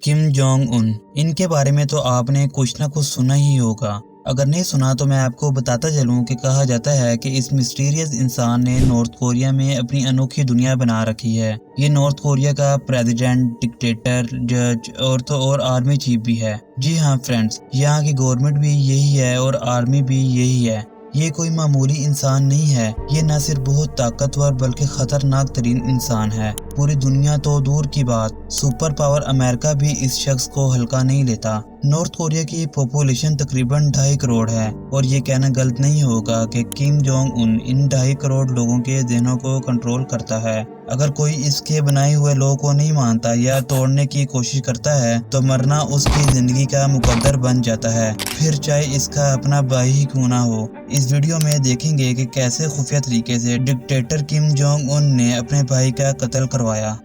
किम Jong उन, इनके बारे में तो आपने कुछ ना कुछ सुना ही होगा। अगर नहीं सुना तो मैं आपको बताता चलूं कि कहा जाता है कि इस मिस्टीरियस इंसान ने नॉर्थ कोरिया में अपनी अनोखी दुनिया बना रखी है। ये नॉर्थ कोरिया का प्रेसिडेंट, डिक्टेटर, जज और आर्मी चीफ भी है। जी हाँ फ्रेंड्स, यहाँ की गवर्नमेंट भी यही है और आर्मी भी यही है। ये कोई मामूली इंसान नहीं है, ये न सिर्फ बहुत ताकतवर बल्कि खतरनाक तरीन इंसान है। पूरी दुनिया तो दूर की बात, सुपर पावर अमेरिका भी इस शख्स को हल्का नहीं लेता। नॉर्थ कोरिया की पॉपुलेशन तकरीबन 2.5 करोड़ है और ये कहना गलत नहीं होगा कि किम जोंग उन इन 2.5 करोड़ लोगों के ज़हनों को कंट्रोल करता है। अगर कोई इसके बनाए हुए लोगों को नहीं मानता या तोड़ने की कोशिश करता है तो मरना उसकी जिंदगी का मुकद्दर बन जाता है, फिर चाहे इसका अपना भाई ही क्यों ना हो। इस वीडियो में देखेंगे कि कैसे खुफिया तरीके से डिक्टेटर किम जोंग उन ने अपने भाई का कत्ल करवाया।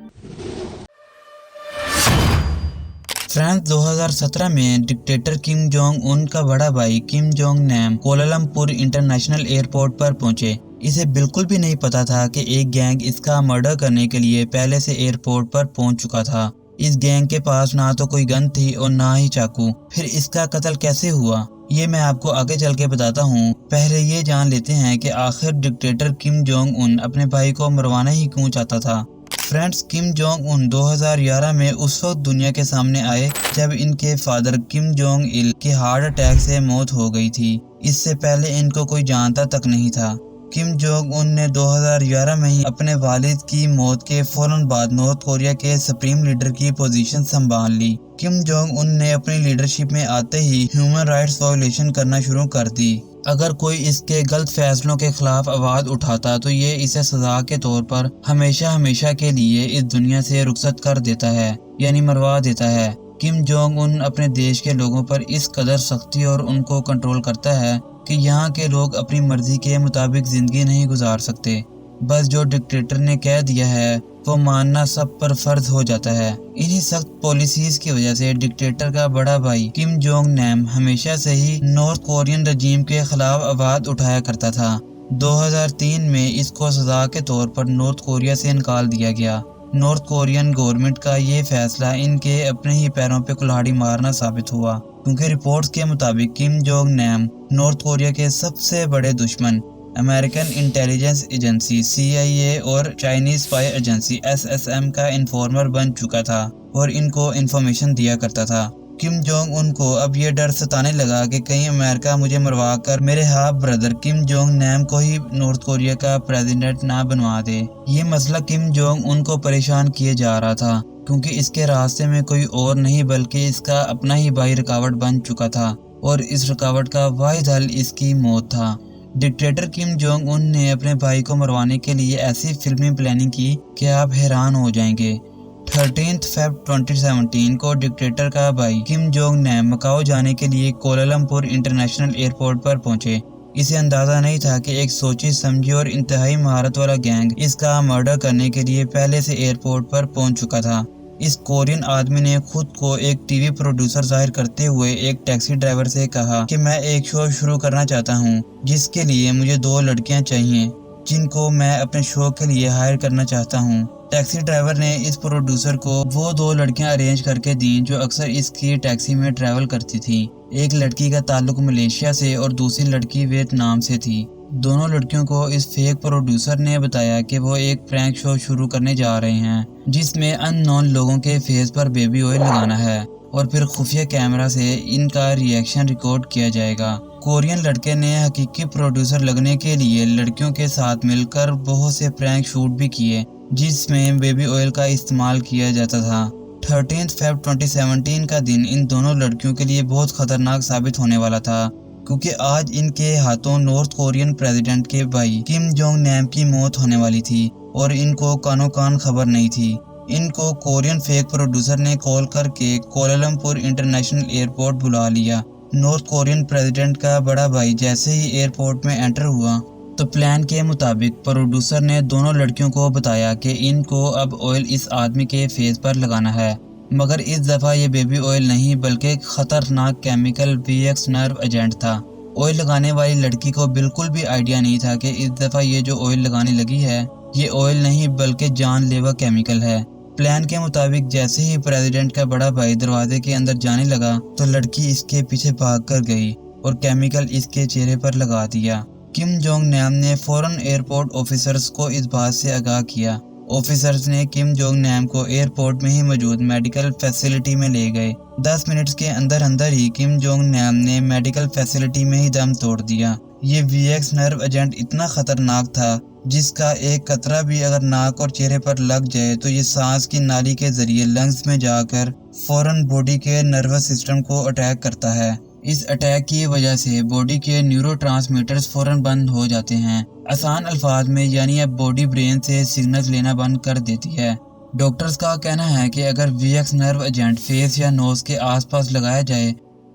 फ्रांस 2017 में डिक्टेटर किम जोंग उन का बड़ा भाई Kim Jong Nam Kuala Lumpur international airport पर पहुंचे। इसे बिल्कुल भी नहीं पता था कि एक गैंग इसका मर्डर करने के लिए पहले से एयरपोर्ट पर पहुंच चुका था। इस गैंग के पास ना तो कोई गन थी और ना ही चाकू। फिर इसका कत्ल कैसे हुआ ये मैं आपको आगे चल के बताता हूँ। पहले ये जान लेते हैं कि आखिर डिक्टेटर किम जोंग उन अपने भाई को मरवाना ही क्यों चाहता था। फ्रेंड्स, किम जोंग उन 2011 में उस वक्त दुनिया के सामने आए जब इनके फादर किम जोंग इल की हार्ट अटैक से मौत हो गई थी। इससे पहले इनको कोई जानता तक नहीं था। किम जोंग उन ने 2011 में ही अपने वालिद की मौत के फौरन बाद नॉर्थ कोरिया के सुप्रीम लीडर की पोजीशन संभाल ली। किम जोंग उन ने अपनी लीडरशिप में आते ही ह्यूमन राइट्स वायलेशन करना शुरू कर दी। अगर कोई इसके गलत फैसलों के खिलाफ आवाज उठाता तो ये इसे सजा के तौर पर हमेशा हमेशा के लिए इस दुनिया से रुखसत कर देता है, यानी मरवा देता है। किम जोंग उन अपने देश के लोगों पर इस कदर सख्ती और उनको कंट्रोल करता है कि यहाँ के लोग अपनी मर्जी के मुताबिक जिंदगी नहीं गुजार सकते। बस जो डिक्टेटर ने कह दिया है वो मानना सब पर फर्ज हो जाता है। इन्हीं सख्त पॉलिसीज की वजह से डिक्टेटर का बड़ा भाई किम जोंग नैम हमेशा से ही नॉर्थ कोरियन रजीम के खिलाफ आवाज उठाया करता था। 2003 में इसको सजा के तौर पर नॉर्थ कोरिया से निकाल दिया गया। नॉर्थ कोरियन गवर्नमेंट का ये फैसला इनके अपने ही पैरों पे कुल्हाड़ी मारना साबित हुआ, क्योंकि रिपोर्ट्स के मुताबिक Kim Jong Nam North Korea के सबसे बड़े दुश्मन अमेरिकन इंटेलिजेंस एजेंसी CIA और चाइनीज स्पाई एजेंसी SSM का इन्फॉर्मर बन चुका था और इनको इन्फॉर्मेशन दिया करता था। किम जोंग उन को अब ये डर सताने लगा कि कहीं अमेरिका मुझे मरवा कर मेरे half brother Kim Jong Nam को ही नॉर्थ कोरिया का प्रेसिडेंट ना बनवा दे। ये मसला किम जोंग उन को परेशान किए जा रहा था, क्योंकि इसके रास्ते में कोई और नहीं बल्कि इसका अपना ही भाई रुकावट बन चुका था और इस रुकावट का वाहिद हल इसकी मौत था। डिक्टेटर किम जोंग उन ने अपने भाई को मरवाने के लिए ऐसी फिल्मी प्लानिंग की कि आप हैरान हो जाएंगे। 13 फरवरी 2017 को डिक्टेटर का भाई किम जोंग नैम मकाओ जाने के लिए कोलालमपुर इंटरनेशनल एयरपोर्ट पर पहुंचे। इसे अंदाजा नहीं था कि एक सोची समझी और इंतहाई महारत वाला गैंग इसका मर्डर करने के लिए पहले से एयरपोर्ट पर पहुंच चुका था। इस कोरियन आदमी ने खुद को एक टीवी प्रोड्यूसर जाहिर करते हुए एक टैक्सी ड्राइवर से कहा कि मैं एक शो शुरू करना चाहता हूं, जिसके लिए मुझे 2 लड़कियां चाहिए जिनको मैं अपने शो के लिए हायर करना चाहता हूं। टैक्सी ड्राइवर ने इस प्रोड्यूसर को वो 2 लड़कियां अरेंज करके दी जो अक्सर इसकी टैक्सी में ट्रैवल करती थी। एक लड़की का ताल्लुक मलेशिया से और दूसरी लड़की वियतनाम से थी। दोनों लड़कियों को इस फेक प्रोड्यूसर ने बताया कि वो एक प्रैंक शो शुरू करने जा रहे हैं, जिसमें अननोन लोगों के फेस पर बेबी ऑयल लगाना है और फिर खुफिया कैमरा से इनका रिएक्शन रिकॉर्ड किया जाएगा। कोरियन लड़के ने हकीकी प्रोड्यूसर लगने के लिए लड़कियों के साथ मिलकर बहुत से प्रैंक शूट भी किए, जिसमें बेबी ऑयल का इस्तेमाल किया जाता था। 13 फरवरी 2017 का दिन इन दोनों लड़कियों के लिए बहुत खतरनाक साबित होने वाला था, क्योंकि आज इनके हाथों नॉर्थ कोरियन प्रेसिडेंट के भाई किम जोंग नैम की मौत होने वाली थी और इनको कानो कान खबर नहीं थी। इनको कोरियन फेक प्रोड्यूसर ने कॉल करके कोलालमपुर इंटरनेशनल एयरपोर्ट बुला लिया। नॉर्थ कोरियन प्रेसिडेंट का बड़ा भाई जैसे ही एयरपोर्ट में एंटर हुआ तो प्लान के मुताबिक प्रोड्यूसर ने दोनों लड़कियों को बताया कि इनको अब ऑयल इस आदमी के फेस पर लगाना है, मगर इस दफ़ा ये बेबी ऑयल नहीं बल्कि एक खतरनाक केमिकल VX नर्व एजेंट था। ऑयल लगाने वाली लड़की को बिल्कुल भी आइडिया नहीं था कि इस दफ़ा ये जो ऑयल लगाने लगी है ये ऑयल नहीं बल्कि जानलेवा केमिकल है। प्लान के मुताबिक जैसे ही प्रेसिडेंट का बड़ा भाई दरवाजे के अंदर जाने लगा तो लड़की इसके पीछे भाग कर गई और केमिकल इसके चेहरे पर लगा दिया। किम जोंग नैम ने फौरन एयरपोर्ट ऑफिसर्स को इस बात से आगाह किया। ऑफिसर्स ने किम जोंग नैम को एयरपोर्ट में ही मौजूद मेडिकल फैसिलिटी में ले गए। 10 मिनट के अंदर अंदर ही किम जोंग नैम ने मेडिकल फैसिलिटी में ही दम तोड़ दिया। ये VX नर्व एजेंट इतना खतरनाक था जिसका एक कतरा भी अगर नाक और चेहरे पर लग जाए तो ये सांस की नाली के जरिए लंग्स में जाकर फौरन बॉडी के नर्वस सिस्टम को अटैक करता है। इस अटैक की वजह से बॉडी के न्यूरोट्रांसमीटर्स फौरन बंद हो जाते हैं। आसान अल्फाज में यानी अब बॉडी ब्रेन से सिग्नल्स लेना बंद कर देती है। डॉक्टर्स का कहना है कि अगर VX नर्व एजेंट फेस या नोज के आसपास लगाया जाए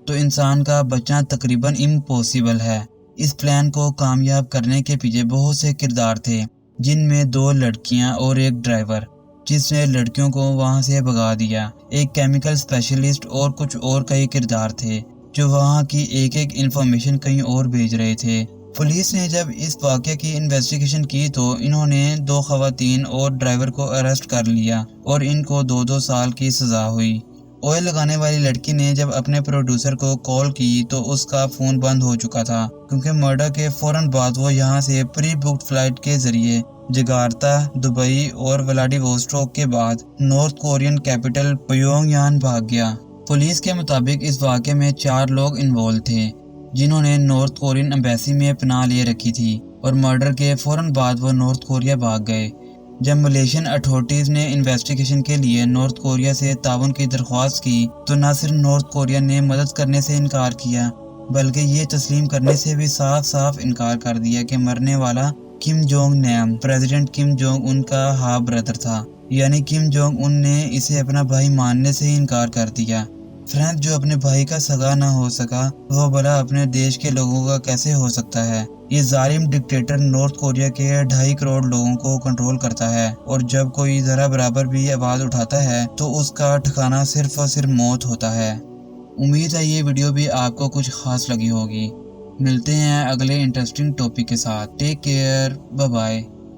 तो इंसान का बचना तकरीबन इम्पॉसिबल है। इस प्लान को कामयाब करने के पीछे बहुत से किरदार थे, जिनमें 2 लड़कियां और एक ड्राइवर जिसने लड़कियों को वहां से भगा दिया, एक केमिकल स्पेशलिस्ट और कुछ और कई किरदार थे जो वहां की एक एक इंफॉर्मेशन कहीं और भेज रहे थे। पुलिस ने जब इस वाक़े की इन्वेस्टिगेशन की तो इन्होंने 2 खवातीन और ड्राइवर को अरेस्ट कर लिया और इनको 2-2 साल की सज़ा हुई। ऑयल लगाने वाली लड़की ने जब अपने प्रोड्यूसर को कॉल की तो उसका फ़ोन बंद हो चुका था क्योंकि मर्डर के फ़ौरन बाद वो यहाँ से प्री बुक्ड फ्लाइट के ज़रिए जकार्ता, दुबई और व्लादिवोस्टोक के बाद नॉर्थ कोरियन कैपिटल प्योंगयांग भाग गया। पुलिस के मुताबिक इस वाक़े में 4 लोग इन्वॉल्व थे जिन्होंने नॉर्थ कोरियन एम्बेसी में पनाह लिए रखी थी और मर्डर के फ़ौरन बाद वो नॉर्थ कोरिया भाग गए। जब मलेशियन अथॉरिटीज़ ने इन्वेस्टिगेशन के लिए नॉर्थ कोरिया से ताउन की दरख्वास्त की तो न सिर्फ नॉर्थ कोरिया ने मदद करने से इनकार किया बल्कि ये तस्लीम करने से भी साफ साफ इनकार कर दिया कि मरने वाला Kim Jong Nam president Kim Jong Un का हाफ ब्रदर था। यानी किम जोंग उन ने इसे अपना भाई मानने से ही इनकार कर दिया। फ्रेंड्स, जो अपने भाई का सगा ना हो सका वो भला अपने देश के लोगों का कैसे हो सकता है। ये जालिम डिक्टेटर नॉर्थ कोरिया के 2.5 करोड़ लोगों को कंट्रोल करता है और जब कोई जरा बराबर भी आवाज उठाता है तो उसका ठिकाना सिर्फ और सिर्फ मौत होता है। उम्मीद है ये वीडियो भी आपको कुछ खास लगी होगी। मिलते हैं अगले इंटरेस्टिंग टॉपिक के साथ। Take care, bye bye.